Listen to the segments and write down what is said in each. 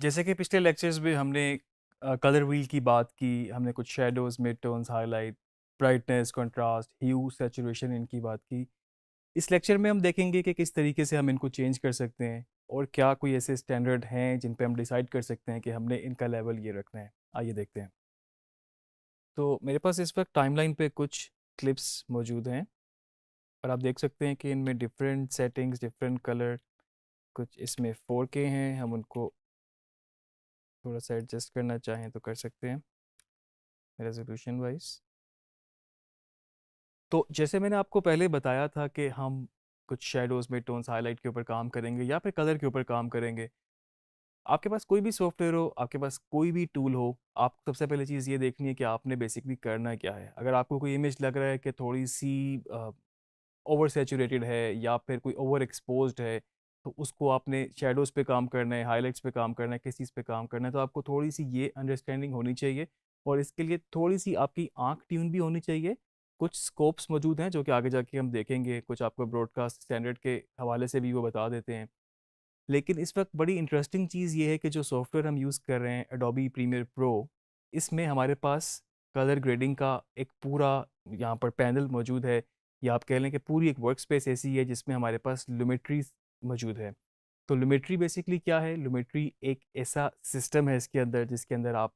जैसे कि पिछले लेक्चर्स में हमने कलर व्हील की बात की, हमने कुछ shadows, mid tones, highlight, brightness, contrast, hue, saturation इनकी बात की। इस लेक्चर में हम देखेंगे कि किस तरीके से हम इनको चेंज कर सकते हैं और क्या कोई ऐसे स्टैंडर्ड हैं जिन पे हम डिसाइड कर सकते हैं कि हमने इनका लेवल ये रखना है। आइए देखते हैं। तो मेरे पास इस वक्त टाइमलाइन पे कुछ क्लिप्स मौजूद हैं और आप देख सकते हैं कि इनमें डिफरेंट सेटिंग्स, डिफरेंट कलर, कुछ इसमें 4K हैं, हम उनको थोड़ा सा एडजस्ट करना चाहें तो कर सकते हैं रेजोल्यूशन वाइज। तो जैसे मैंने आपको पहले बताया था कि हम कुछ शैडोज़, मिड टोन्स, हाइलाइट के ऊपर काम करेंगे या फिर कलर के ऊपर काम करेंगे। आपके पास कोई भी सॉफ्टवेयर हो, आपके पास कोई भी टूल हो, आपको सबसे पहले चीज़ ये देखनी है कि आपने बेसिकली करना क्या है। अगर आपको कोई इमेज लग रहा है कि थोड़ी-सी ओवर सैचुरेटेड है या फिर कोई ओवर एक्सपोज्ड है, तो उसको आपने शैडोज़ पे काम करना है, हाइलाइट्स पे काम करना है, किस चीज़ पे काम करना है, तो आपको थोड़ी-सी ये अंडरस्टैंडिंग होनी चाहिए और इसके लिए थोड़ी-सी आपकी आँख ट्यून भी होनी चाहिए। कुछ स्कोप्स मौजूद हैं जो कि आगे जाके हम देखेंगे, कुछ आपको ब्रॉडकास्ट स्टैंडर्ड के हवाले से भी वो बता देते हैं। लेकिन इस वक्त बड़ी इंटरेस्टिंग चीज़ ये है कि जो सॉफ्टवेयर हम यूज़ कर रहे हैं एडोबी प्रीमियर प्रो, इसमें हमारे पास कलर ग्रेडिंग का एक पूरा यहाँ पर पैनल मौजूद है, या आप कह लें कि पूरी एक वर्क स्पेस ऐसी है जिसमें हमारे पास लुमेट्री मौजूद है। तो लुमेट्री बेसिकली क्या है? लुमेट्री एक ऐसा सिस्टम है इसके अंदर जिसके अंदर आप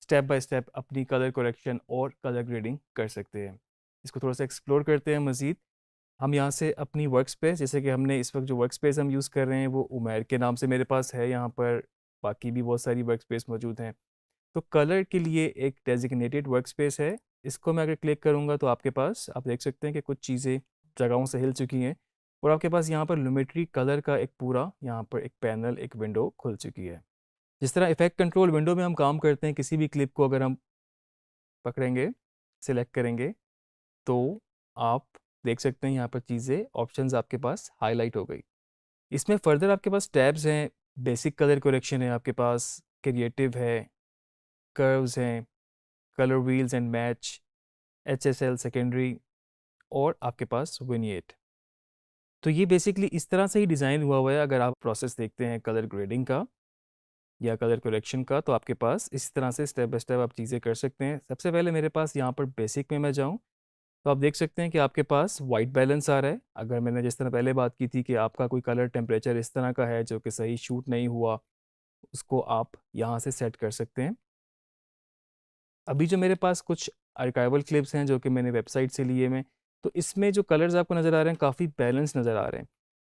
स्टेप बाय स्टेप अपनी कलर करेक्शन और कलर ग्रेडिंग कर सकते हैं। इसको थोड़ा सा एक्सप्लोर करते हैं मज़ीद। हम यहाँ से अपनी वर्क स्पेस, जैसे कि हमने इस वक्त जो वर्क स्पेस हम यूज़ कर रहे हैं वो उमैर के नाम से मेरे पास है यहाँ पर, बाकी भी बहुत सारी वर्क स्पेस मौजूद हैं। तो कलर के लिए एक डेजिग्नेटेड वर्क स्पेस है। इसको मैं अगर क्लिक करूँगा तो आपके पास आप देख सकते हैं कि कुछ चीज़ें जगहों से हिल चुकी हैं और आपके पास यहाँ पर लुमेट्री कलर का एक पूरा यहाँ पर एक पैनल, एक विंडो खुल चुकी है। जिस तरह इफ़ेक्ट कंट्रोल विंडो में हम काम करते हैं, किसी भी क्लिप को अगर हम पकड़ेंगे, सिलेक्ट करेंगे, तो आप देख सकते हैं यहाँ पर चीज़ें, ऑप्शंस आपके पास हाईलाइट हो गई। इसमें फर्दर आपके पास टैब्स हैं, बेसिक कलर करेक्शन है आपके पास, क्रिएटिव है, कर्व्स हैं, colour wheels and match, HSL secondary और आपके पास विनिएट। तो ये बेसिकली इस तरह से ही डिज़ाइन हुआ है। अगर आप प्रोसेस देखते हैं कलर ग्रेडिंग का या कलर करेक्शन का, तो आपके पास इस तरह से स्टेप बाय स्टेप आप चीज़ें कर सकते हैं। सबसे पहले मेरे पास यहाँ पर बेसिक में मैं जाऊँ तो आप देख सकते हैं कि आपके पास वाइट बैलेंस आ रहा है। अगर मैंने जिस तरह पहले बात की थी कि आपका कोई कलर टेम्परेचर इस तरह का है जो कि सही शूट नहीं हुआ, उसको आप यहाँ से सेट कर सकते हैं। अभी जो मेरे पास कुछ आर्काइवल क्लिप्स हैं जो कि मैंने वेबसाइट से लिए हैं, तो इसमें जो कलर्स आपको नज़र आ रहे हैं काफ़ी बैलेंस नज़र आ रहे हैं।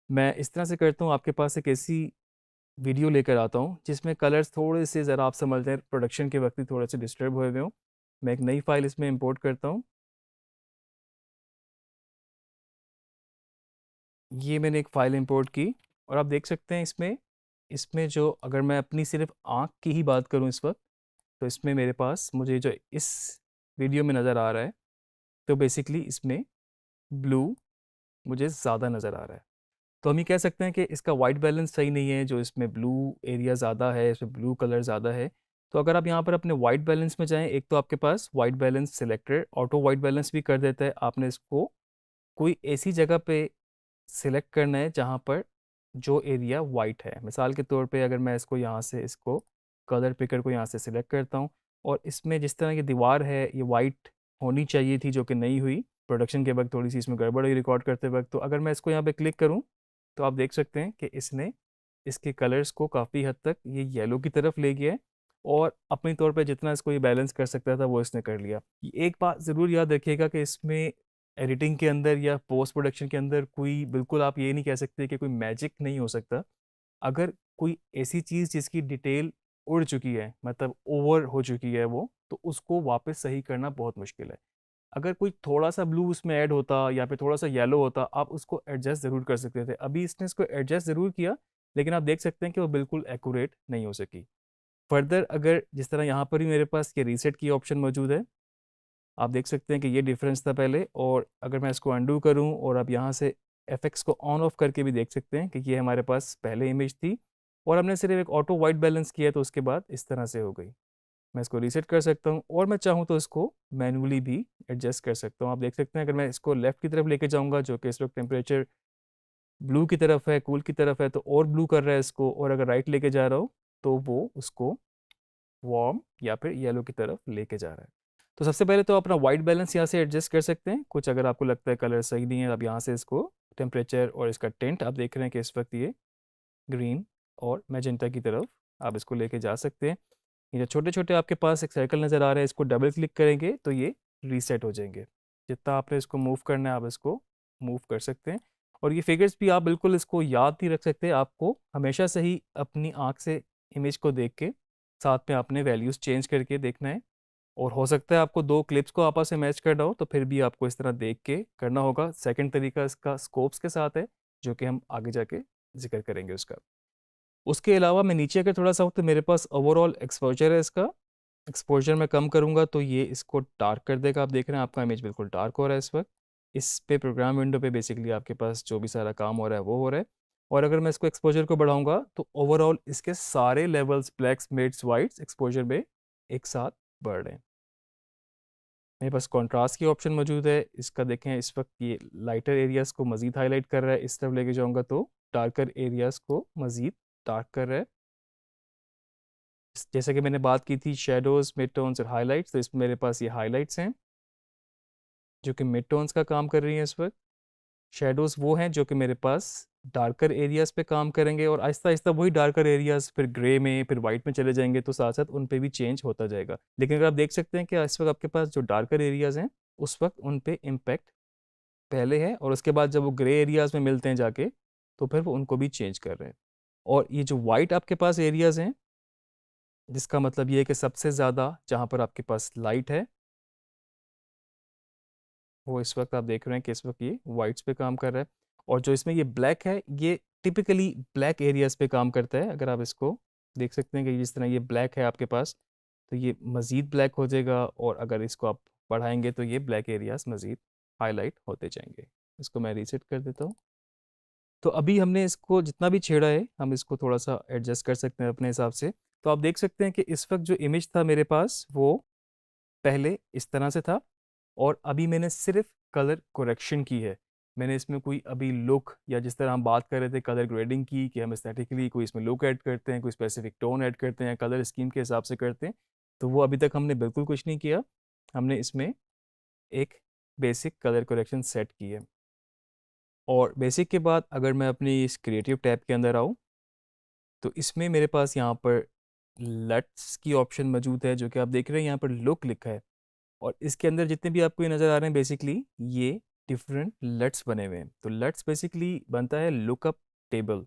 मैं इस तरह से करता हूँ, आपके पास एक ऐसी वीडियो लेकर आता हूँ जिसमें कलर्स थोड़े से, ज़रा आप समझ लें, प्रोडक्शन के वक्त ही थोड़े से डिस्टर्ब हुए हुए हों। मैं एक नई फाइल इसमें इंपोर्ट करता हूँ। ये मैंने एक फ़ाइल इंपोर्ट की और आप देख सकते हैं इसमें इसमें जो, अगर मैं अपनी सिर्फ आँख की ही बात करूँ इस वक्त, तो इसमें मेरे पास मुझे जो इस वीडियो में नज़र आ रहा है, तो बेसिकली इसमें ब्लू मुझे ज़्यादा नज़र आ रहा है। तो हम ये कह सकते हैं कि इसका वाइट बैलेंस सही नहीं है, जो इसमें ब्लू एरिया ज़्यादा है, इसमें ब्लू कलर ज़्यादा है। तो अगर आप यहाँ पर अपने वाइट बैलेंस में जाएँ, एक तो आपके पास white balance selected auto white balance भी कर देता है। आपने इसको कोई ऐसी जगह पे सिलेक्ट करना है जहाँ पर जो एरिया वाइट है। मिसाल के तौर पे अगर मैं इसको यहाँ से, इसको कलर पिकर को यहाँ से सिलेक्ट करता हूँ और इसमें जिस तरह की दीवार है ये वाइट होनी चाहिए थी जो कि नहीं हुई, प्रोडक्शन के वक्त थोड़ी सी इसमें गड़बड़ हुई रिकॉर्ड करते वक्त। तो अगर मैं इसको यहाँ पे क्लिक करूँ तो आप देख सकते हैं कि इसने इसके कलर्स को काफ़ी हद तक ये येलो की तरफ ले गया है और अपनी तौर पे जितना इसको ये बैलेंस कर सकता था वो इसने कर लिया। एक बात ज़रूर याद रखिएगा कि इसमें एडिटिंग के अंदर या पोस्ट प्रोडक्शन के अंदर कोई, बिल्कुल आप ये नहीं कह सकते कि कोई मैजिक नहीं हो सकता। अगर कोई ऐसी चीज़ जिसकी डिटेल उड़ चुकी है, मतलब ओवर हो चुकी है वो, तो उसको वापस सही करना बहुत मुश्किल है। अगर कोई थोड़ा-सा ब्लू उसमें ऐड होता या फिर थोड़ा-सा येलो होता, आप उसको एडजस्ट ज़रूर कर सकते थे। अभी इसने इसको एडजस्ट ज़रूर किया, लेकिन आप देख सकते हैं कि वो बिल्कुल एक्यूरेट नहीं हो सकी। फर्दर अगर जिस तरह यहाँ पर ही मेरे पास ये रीसेट की ऑप्शन मौजूद है, आप देख सकते हैं कि ये डिफरेंस था पहले, और अगर मैं इसको अंडू करूँ और आप यहाँ से एफएक्स को ऑन ऑफ करके भी देख सकते हैं कि ये हमारे पास पहले इमेज थी और हमने सिर्फ एक ऑटो वाइट बैलेंस किया तो उसके बाद इस तरह से हो गई। मैं इसको रीसेट कर सकता हूँ और मैं चाहूँ तो इसको मैनुअली भी एडजस्ट कर सकता हूँ। आप देख सकते हैं अगर मैं इसको लेफ़्ट की तरफ लेके जाऊँगा जो कि इस वक्त टेम्परेचर ब्लू की तरफ है, कूल की तरफ है, तो और ब्लू कर रहा है इसको, और अगर राइट लेके जा रहा हूँ तो वो उसको वार्म या फिर येलो की तरफ लेके जा रहा है। तो सबसे पहले तो अपना वाइट बैलेंस यहाँ से एडजस्ट कर सकते हैं। कुछ अगर आपको लगता है कलर सही नहीं है, आप यहाँ से इसको टेम्परेचर और इसका टिंट आप देख रहे हैं कि इस वक्त ये ग्रीन और मैजेंटा की तरफ आप इसको लेके जा सकते हैं। ये जो छोटे छोटे आपके पास एक सर्कल नज़र आ रहे हैं, इसको डबल क्लिक करेंगे तो ये रीसेट हो जाएंगे। जितना आपने इसको मूव करना है आप इसको मूव कर सकते हैं। और ये फिगर्स भी आप बिल्कुल इसको याद नहीं रख सकते, आपको हमेशा से ही अपनी आँख से इमेज को देख के साथ में आपने वैल्यूज़ चेंज करके देखना है। और हो सकता है आपको दो क्लिप्स को आपस में मैच करना हो, तो फिर भी आपको इस तरह देख के करना होगा। सेकंड तरीका इसका स्कोप्स के साथ है, जो कि हम आगे जाके जिक्र करेंगे उसका। उसके अलावा मैं नीचे अगर थोड़ा सा हो तो मेरे पास ओवरऑल एक्सपोजर है। इसका एक्सपोजर मैं कम करूँगा तो ये इसको डार्क कर देगा। आप देख रहे हैं आपका इमेज बिल्कुल डार्क हो रहा है इस वक्त। इस पे प्रोग्राम विंडो पे बेसिकली आपके पास जो भी सारा काम हो रहा है वो हो रहा है। और अगर मैं इसको एक्सपोजर को बढ़ाऊंगा तो ओवरऑल इसके सारे levels blacks mids whites exposure में एक साथ बढ़ रहे हैं। मेरे पास कॉन्ट्रास्ट की ऑप्शन मौजूद है। इसका देखें इस वक्त ये लाइटर एरियाज़ को मज़ीद हाईलाइट कर रहा है, इस तरफ लेके जाऊंगा तो डार्कर एरियाज़ को मज़ीद डार्क कर रहा है। जैसे कि मैंने बात की थी शेडोज़, मिड टोन्स और हाइलाइट्स, तो इसमें मेरे पास ये हाइलाइट्स हैं जो कि मिड टोन्स का काम कर रही हैं इस वक्त। शेडोज़ वो हैं जो कि मेरे पास डार्कर एरियाज़ पे काम करेंगे, और आहिस्ता आहिस्ता वही डार्कर एरियाज़ फिर ग्रे में फिर वाइट में चले जाएंगे, तो साथ साथ उन पे भी चेंज होता जाएगा। लेकिन अगर आप देख सकते हैं कि इस वक्त आपके पास जो डार्कर एरियाज़ हैं उस वक्त उन पे इम्पेक्ट पहले है, और उसके बाद जब वो ग्रे एरियाज़ में मिलते हैं जाके तो फिर वो उनको भी चेंज कर रहे हैं। और ये जो वाइट आपके पास एरियाज़ हैं, जिसका मतलब ये है कि सबसे ज़्यादा जहाँ पर आपके पास लाइट है वो इस वक्त आप देख रहे हैं कि इस वक्त ये वाइट्स पे काम कर रहा है। और जो इसमें ये ब्लैक है ये टिपिकली ब्लैक एरियाज़ पे काम करता है। अगर आप इसको देख सकते हैं कि जिस तरह ये ब्लैक है आपके पास, तो ये मज़ीद ब्लैक हो जाएगा, और अगर इसको आप बढ़ाएंगे तो ये ब्लैक एरियाज़ मज़ीद हाईलाइट होते जाएंगे। इसको मैं रीसेट कर देता हूँ। तो अभी हमने इसको जितना भी छेड़ा है हम इसको थोड़ा सा एडजस्ट कर सकते हैं अपने हिसाब से। तो आप देख सकते हैं कि इस वक्त जो इमेज था मेरे पास वो पहले इस तरह से था, और अभी मैंने सिर्फ कलर करेक्शन की है। मैंने इसमें कोई अभी लुक, या जिस तरह हम बात कर रहे थे कलर ग्रेडिंग की कि हम एस्थेटिकली कोई इसमें लुक ऐड करते हैं, कोई स्पेसिफिक टोन ऐड करते हैं, कलर स्कीम के हिसाब से करते हैं, तो वो अभी तक हमने बिल्कुल कुछ नहीं किया। हमने इसमें एक बेसिक कलर करेक्शन सेट की है। और बेसिक के बाद अगर मैं अपनी इस क्रिएटिव टैब के अंदर आऊँ तो इसमें मेरे पास यहाँ पर लट्स की ऑप्शन मौजूद है, जो कि आप देख रहे हैं यहाँ पर लुक लिखा है। और इसके अंदर जितने भी आपको ये नज़र आ रहे हैं बेसिकली ये डिफरेंट लट्स बने हुए हैं। तो लट्स बेसिकली बनता है लुकअप टेबल।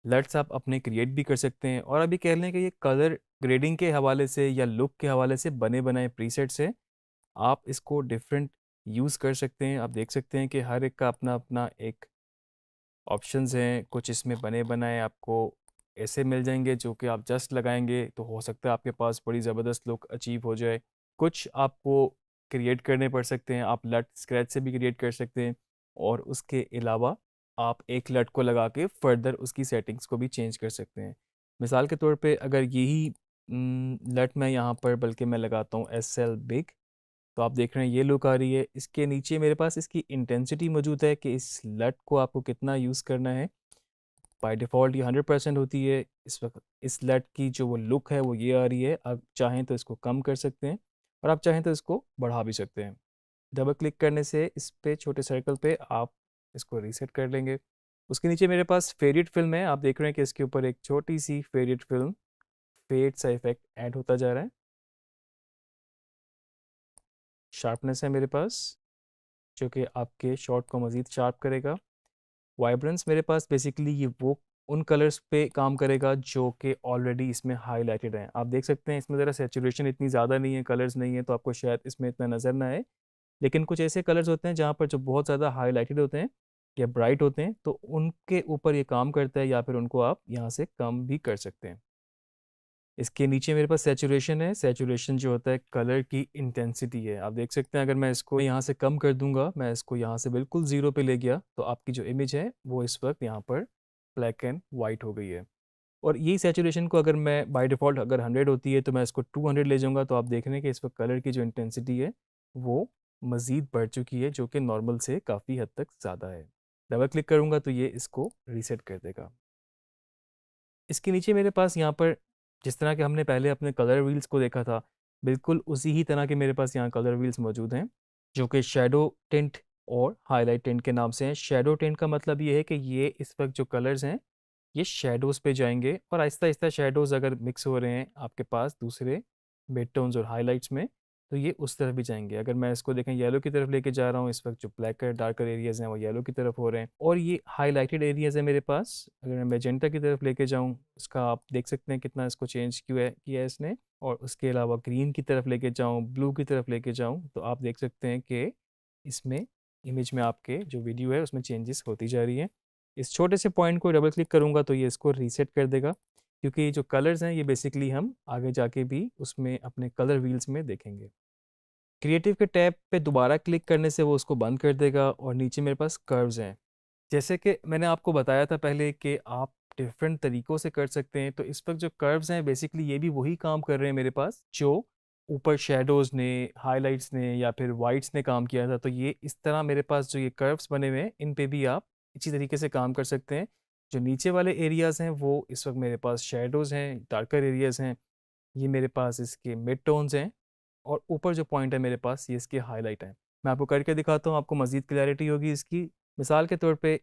लट्स आप अपने क्रिएट भी कर सकते हैं, और अभी कह लें कि ये कलर ग्रेडिंग के हवाले से या लुक के हवाले से बने बनाए प्रीसेट्स हैं। आप इसको डिफरेंट यूज़ कर सकते हैं। आप देख सकते हैं कि हर एक का अपना अपना एक ऑप्शंस हैं। कुछ इसमें बने बनाए आपको ऐसे मिल जाएंगे जो कि आप जस्ट लगाएंगे तो हो सकता है आपके पास बड़ी ज़बरदस्त लुक अचीव हो जाए। कुछ आपको क्रिएट करने पड़ सकते हैं, आप लट स्क्रैच से भी क्रिएट कर सकते हैं, और उसके अलावा आप एक लट को लगा के फर्दर उसकी सेटिंग्स को भी चेंज कर सकते हैं। मिसाल के तौर पे अगर यही लट मैं यहाँ पर बल्कि मैं लगाता हूँ SL बिग, तो आप देख रहे हैं ये लुक आ रही है। इसके नीचे मेरे पास इसकी इंटेंसिटी मौजूद है कि इस लट को आपको कितना यूज़ करना है। बाय डिफ़ॉल्ट ये 100% होती है। इस वक्त इस लट की जो वो लुक है वो ये आ रही है। आप चाहें तो इसको कम कर सकते हैं, और आप चाहें तो इसको बढ़ा भी सकते हैं। डबल क्लिक करने से इस पे छोटे सर्कल पे आप इसको रीसेट कर लेंगे। उसके नीचे मेरे पास फेडिट फिल्म है। आप देख रहे हैं कि इसके ऊपर एक छोटी सी फेडिट फिल्म फेड सा इफेक्ट ऐड होता जा रहा है। शार्पनेस है मेरे पास जो कि आपके शॉट को मज़ीद शार्प करेगा। वाइब्रेंस मेरे पास बेसिकली ये वो उन कलर्स पे काम करेगा जो कि ऑलरेडी इसमें हाईलाइटेड हैं। आप देख सकते हैं इसमें ज़रा सेचुरेशन इतनी ज़्यादा नहीं है, कलर्स नहीं है, तो आपको शायद इसमें इतना नज़र ना आए। लेकिन कुछ ऐसे कलर्स होते हैं जहाँ पर जो बहुत ज़्यादा हाईलाइटेड होते हैं या ब्राइट होते हैं, तो उनके ऊपर ये काम करता है, या फिर उनको आप यहाँ से कम भी कर सकते हैं। इसके नीचे मेरे पास सैचुरेशन है। सैचुरेशन जो होता है कलर की इंटेंसिटी है। आप देख सकते हैं अगर मैं इसको यहाँ से कम कर दूंगा, मैं इसको यहाँ से बिल्कुल ज़ीरो पे ले गया, तो आपकी जो इमेज है वो इस वक्त यहाँ पर ब्लैक एंड वाइट हो गई है। और यही सैचुरेशन को अगर मैं बाय डिफ़ॉल्ट अगर 100 होती है तो मैं इसको 200 ले जाऊँगा, तो आप देख रहे हैं कि इस वक्त कलर की जो इंटेंसिटी है वो मज़ीद बढ़ चुकी है, जो कि नॉर्मल से काफ़ी हद तक ज़्यादा है। डबल क्लिक करूँगा तो ये इसको रीसेट कर देगा। इसके नीचे मेरे पास यहाँ पर जिस तरह के हमने पहले अपने कलर व्हील्स को देखा था, बिल्कुल उसी ही तरह के मेरे पास यहाँ कलर व्हील्स मौजूद हैं, जो कि शैडो टिंट और हाइलाइट टिंट के नाम से हैं। शैडो टिंट का मतलब ये है कि ये इस वक्त जो कलर्स हैं, ये शैडोज़ पे जाएंगे और आहिस्ता आहिस्ता शैडोज़ अगर मिक्स हो रहे हैं आपके पास दूसरे मिड टोन्स और हाइलाइट्स में, तो ये उस तरफ भी जाएंगे। अगर मैं इसको देखें येलो की तरफ लेके जा रहा हूँ, इस वक्त जो ब्लैकर डार्कर एरियाज़ हैं वो येलो की तरफ हो रहे हैं, और ये हाईलाइटेड एरियाज़ है मेरे पास। अगर मैं मेजेंटा की तरफ लेके जाऊँ, उसका आप देख सकते हैं कितना इसको चेंज किया है इसने। और उसके अलावा ग्रीन की तरफ लेके जाऊँ, ब्लू की तरफ लेके जाऊँ, तो आप देख सकते हैं कि इसमें इमेज में आपके जो वीडियो है उसमें चेंजेस होती जा रही हैं। इस छोटे से पॉइंट को डबल क्लिक करूँगा तो ये इसको रीसेट कर देगा, क्योंकि ये जो कलर्स हैं ये बेसिकली हम आगे जाके भी उसमें अपने कलर व्हील्स में देखेंगे। क्रिएटिव के टैब पे दोबारा क्लिक करने से वो उसको बंद कर देगा और नीचे मेरे पास कर्व्स हैं। जैसे कि मैंने आपको बताया था पहले कि आप डिफरेंट तरीक़ों से कर सकते हैं, तो इस वक़्त जो कर्व्स हैं बेसिकली ये भी वही काम कर रहे हैं मेरे पास, जो ऊपर शैडोज़ ने, हाइलाइट्स ने या फिर वाइट्स ने काम किया था। तो ये इस तरह मेरे पास जो ये कर्व्स बने हुए हैं, इन पे भी आप इसी तरीके से काम कर सकते हैं। जो नीचे वाले एरियाज़ हैं वो इस वक़्त मेरे पास शैडोज़ हैं, डार्कर एरियाज़ हैं, ये मेरे पास इसके मिड टोन्स हैं, और ऊपर जो पॉइंट है मेरे पास ये इसके हाइलाइट हैं। मैं आपको करके दिखाता हूँ, आपको मज़ीद क्लैरिटी होगी इसकी। मिसाल के तौर पे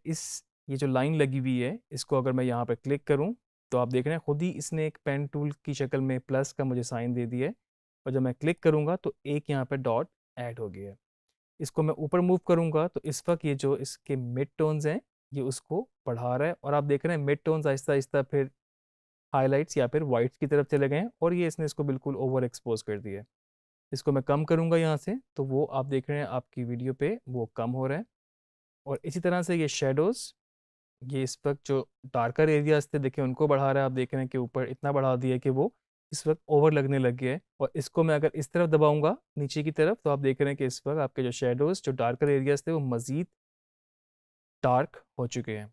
ये जो लाइन लगी हुई है, इसको अगर मैं यहाँ पे क्लिक करूँ, तो आप देख रहे हैं खुद ही इसने एक पेन टूल की शक्ल में प्लस का मुझे साइन दे दिया है, और जब मैं क्लिक करूँगा तो एक यहाँ पे डॉट ऐड हो गया है। इसको मैं ऊपर मूव करूँगा तो इस वक्त ये जो इसके मिड टोन्स हैं, ये उसको बढ़ा रहा है, और आप देख रहे हैं मिड टोन्स आहिस्ता आहिस्ता फिर हाइलाइट्स या फिर वाइट्स की तरफ चले गए हैं, और ये इसने इसको बिल्कुल ओवर एक्सपोज कर दिया है। इसको मैं कम करूँगा यहाँ से, तो वो आप देख रहे हैं आपकी वीडियो पे वो कम हो रहा है। और इसी तरह से ये शैडोज़, ये इस वक्त जो डार्कर एरियाज थे देखिए उनको बढ़ा रहा है। आप देख रहे हैं कि ऊपर इतना बढ़ा दिया है कि वो इस वक्त ओवर लगने लग गया है। और इसको मैं अगर इस तरफ दबाऊंगा नीचे की तरफ, तो आप देख रहे हैं कि इस वक्त आपके जो शैडोज़, जो डार्कर एरियाज थे, वो मज़ीद डार्क हो चुके हैं।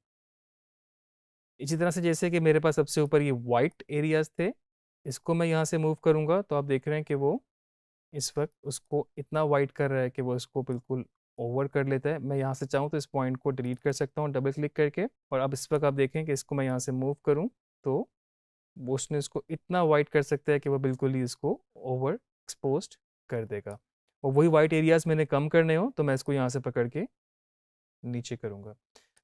इसी तरह से जैसे कि मेरे पास सबसे ऊपर ये वाइट एरियाज थे, इसको मैं यहाँ से मूव करूँगा तो आप देख रहे हैं कि वो इस वक्त उसको इतना वाइट कर रहा है कि वो इसको बिल्कुल ओवर कर लेता है। मैं यहाँ से चाहूँ तो इस पॉइंट को डिलीट कर सकता हूँ डबल क्लिक करके, और अब इस वक्त आप देखें कि इसको मैं यहाँ से मूव करूँ तो वो उसने इसको इतना वाइट कर सकता है कि वो बिल्कुल ही इसको ओवर एक्सपोज कर देगा। और वही वाइट एरियाज मैंने कम करने हो तो मैं इसको यहाँ से पकड़ के नीचे करूँगा।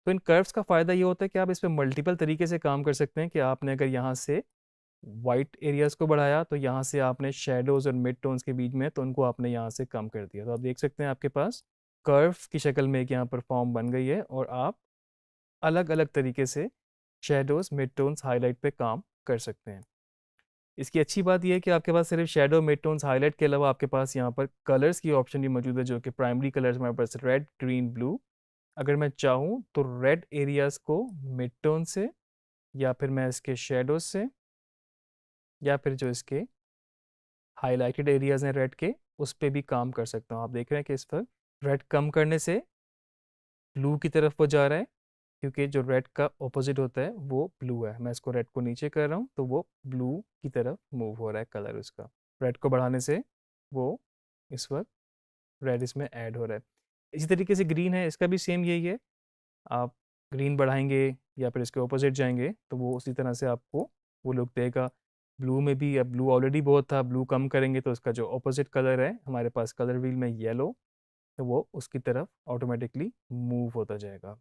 तो इन कर्व्स का फ़ायदा ये होता है कि आप इस पे मल्टीपल तरीके से काम कर सकते हैं, कि आपने अगर यहाँ से वाइट एरियाज़ को बढ़ाया तो यहाँ से आपने शैडोज़ और मिड टोन्स के बीच में, तो उनको आपने यहाँ से कम कर दिया। तो आप देख सकते हैं आपके पास कर्व्स की शक्ल में एक यहाँ पर फॉर्म बन गई है, और आप अलग अलग तरीके से शैडोज़, मिड टोन्स, हाईलाइट पे काम कर सकते हैं। इसकी अच्छी बात यह है कि आपके पास सिर्फ शैडो, मिड टोन्स, हाईलाइट के अलावा आपके पास यहाँ पर कलर्स की ऑप्शन भी मौजूद है, जो कि प्राइमरी कलर्स हमारे पास रेड, ग्रीन, ब्लू। अगर मैं चाहूँ तो रेड एरियाज़ को मिड टोन से, या फिर मैं इसके शैडोज से, या फिर जो इसके हाइलाइटेड एरियाज़ हैं रेड के, उस पे भी काम कर सकता हूँ। आप देख रहे हैं कि इस पर रेड कम करने से ब्लू की तरफ वो जा रहा है, क्योंकि जो रेड का ऑपोजिट होता है वो ब्लू है। मैं इसको रेड को नीचे कर रहा हूँ तो वो ब्लू की तरफ मूव हो रहा है कलर उसका। रेड को बढ़ाने से वो इस वक्त रेड इसमें ऐड हो रहा है। इसी तरीके से ग्रीन है, इसका भी सेम यही है। आप ग्रीन बढ़ाएंगे या फिर इसके ऑपोजिट जाएंगे तो वो उसी तरह से आपको वो लुक देगा। ब्लू में भी, अब ब्लू ऑलरेडी बहुत था, ब्लू कम करेंगे तो उसका जो ऑपोजिट कलर है हमारे पास कलर व्हील में येलो, तो वो उसकी तरफ ऑटोमेटिकली मूव होता जाएगा।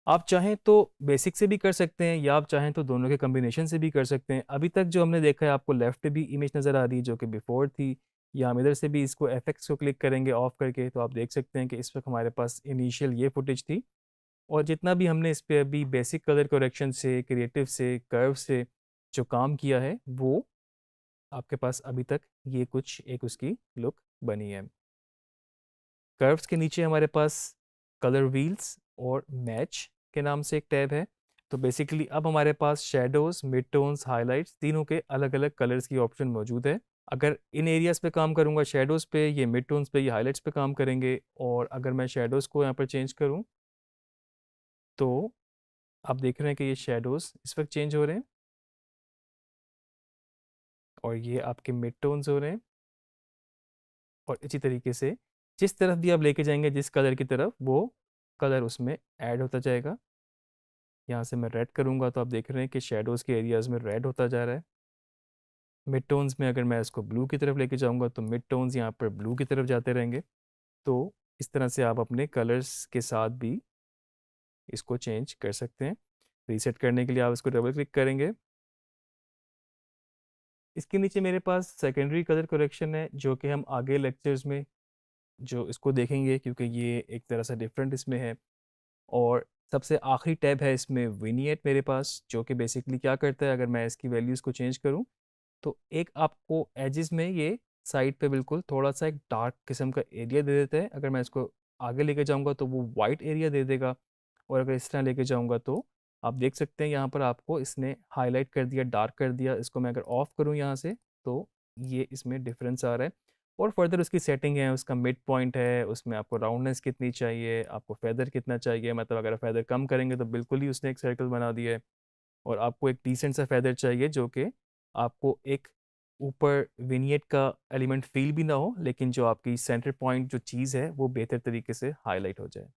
आप चाहें तो बेसिक से भी कर सकते हैं, या आप चाहें तो दोनों के कॉम्बिनेशन से भी कर सकते हैं। अभी तक जो हमने देखा है, आपको लेफ्ट पे भी इमेज नज़र आ रही है जो कि बिफोर थी, या हम इधर से भी इसको एफेक्ट्स को क्लिक करेंगे ऑफ करके, तो आप देख सकते हैं कि इस वक्त हमारे पास इनिशियल ये फुटेज थी, और जितना भी हमने इस पे अभी बेसिक कलर करेक्शन से, क्रिएटिव से, कर्व से जो काम किया है, वो आपके पास अभी तक ये कुछ एक उसकी लुक बनी है। कर्व्स के नीचे हमारे पास कलर व्हील्स और मैच के नाम से एक टैब है। तो बेसिकली अब हमारे पास शैडोज़, मिड टोन्स, हाइलाइट्स तीनों के अलग अलग कलर्स की ऑप्शन मौजूद है। अगर इन एरियाज़ पे काम करूँगा शैडोज़ पे, ये मिड टोन्स पे, ये हाइलाइट्स पे काम करेंगे। और अगर मैं शैडोज़ को यहाँ पर चेंज करूँ, तो आप देख रहे हैं कि ये शैडोज़ इस वक्त चेंज हो रहे हैं, और ये आपके मिड टोन्स हो रहे हैं। और इसी तरीके से जिस तरफ भी आप लेके जाएंगे, जिस कलर की तरफ, वो कलर उसमें ऐड होता जाएगा। यहाँ से मैं रेड करूँगा तो आप देख रहे हैं कि शैडोज़ के एरियाज़ में रेड होता जा रहा है। मिड टोन्स में अगर मैं इसको ब्लू की तरफ लेके जाऊँगा तो मिड टोन्स यहाँ पर ब्लू की तरफ जाते रहेंगे। तो इस तरह से आप अपने कलर्स के साथ भी इसको चेंज कर सकते हैं। रीसेट करने के लिए आप इसको डबल क्लिक करेंगे। इसके नीचे मेरे पास सेकेंडरी कलर करेक्शन है, जो कि हम आगे लेक्चर्स में जो इसको देखेंगे, क्योंकि ये एक तरह से डिफरेंट इसमें है। और सबसे आखिरी टैब है इसमें विनिएट मेरे पास, जो कि बेसिकली क्या करता है, अगर मैं इसकी वैल्यूज़ को चेंज करूँ तो एक आपको एजेस में ये साइड पे बिल्कुल थोड़ा सा एक डार्क किस्म का एरिया दे देता है। अगर मैं इसको आगे लेके जाऊंगा तो वो वाइट एरिया दे देगा, और अगर इस तरह लेके जाऊंगा तो आप देख सकते हैं यहाँ पर आपको इसने हाईलाइट कर दिया, डार्क कर दिया। इसको मैं अगर ऑफ करूँ यहाँ से तो ये इसमें डिफरेंस आ रहा है। और फर्दर उसकी सेटिंग है, उसका मिड पॉइंट है, उसमें आपको राउंडनेस कितनी चाहिए, आपको फेदर कितना चाहिए, मतलब अगर फेदर कम करेंगे तो बिल्कुल ही उसने एक सर्कल बना दिया है। और आपको एक डिसेंट सा फेदर चाहिए जो कि आपको एक ऊपर विनियट का एलिमेंट फील भी ना हो, लेकिन जो आपकी सेंटर पॉइंट जो चीज़ है वो बेहतर तरीके से हाईलाइट हो जाए।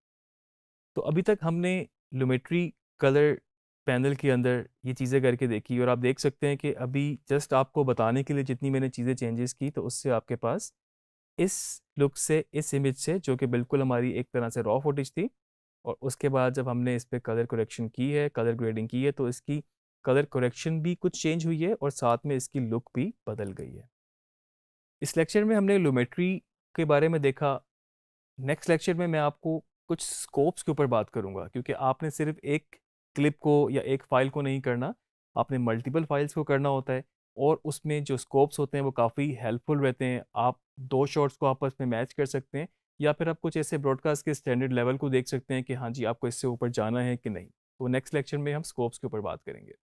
तो अभी तक हमने लुमेट्री कलर पैनल के अंदर ये चीज़ें करके देखी, और आप देख सकते हैं कि अभी जस्ट आपको बताने के लिए जितनी मैंने चीज़ें चेंजेस की, तो उससे आपके पास इस लुक से, इस इमेज से, जो कि बिल्कुल हमारी एक तरह से रॉ फुटेज थी, और उसके बाद जब हमने इस पे कलर करेक्शन की है, कलर ग्रेडिंग की है, तो इसकी कलर करेक्शन भी कुछ चेंज हुई है और साथ में इसकी लुक भी बदल गई है। इस लेक्चर में हमने लुमेट्री के बारे में देखा। नेक्स्ट लेक्चर में मैं आपको कुछ स्कोप्स के ऊपर बात करूंगा, क्योंकि आपने सिर्फ एक क्लिप को या एक फाइल को नहीं करना, आपने मल्टीपल फाइल्स को करना होता है। और उसमें जो स्कोप्स होते हैं वो काफ़ी हेल्पफुल रहते हैं। आप दो शॉट्स को आपस में मैच कर सकते हैं, या फिर आप कुछ ऐसे ब्रॉडकास्ट के स्टैंडर्ड लेवल को देख सकते हैं कि हाँ जी, आपको इससे ऊपर जाना है कि नहीं। तो नेक्स्ट लेक्चर में हम स्कोप्स के ऊपर बात करेंगे।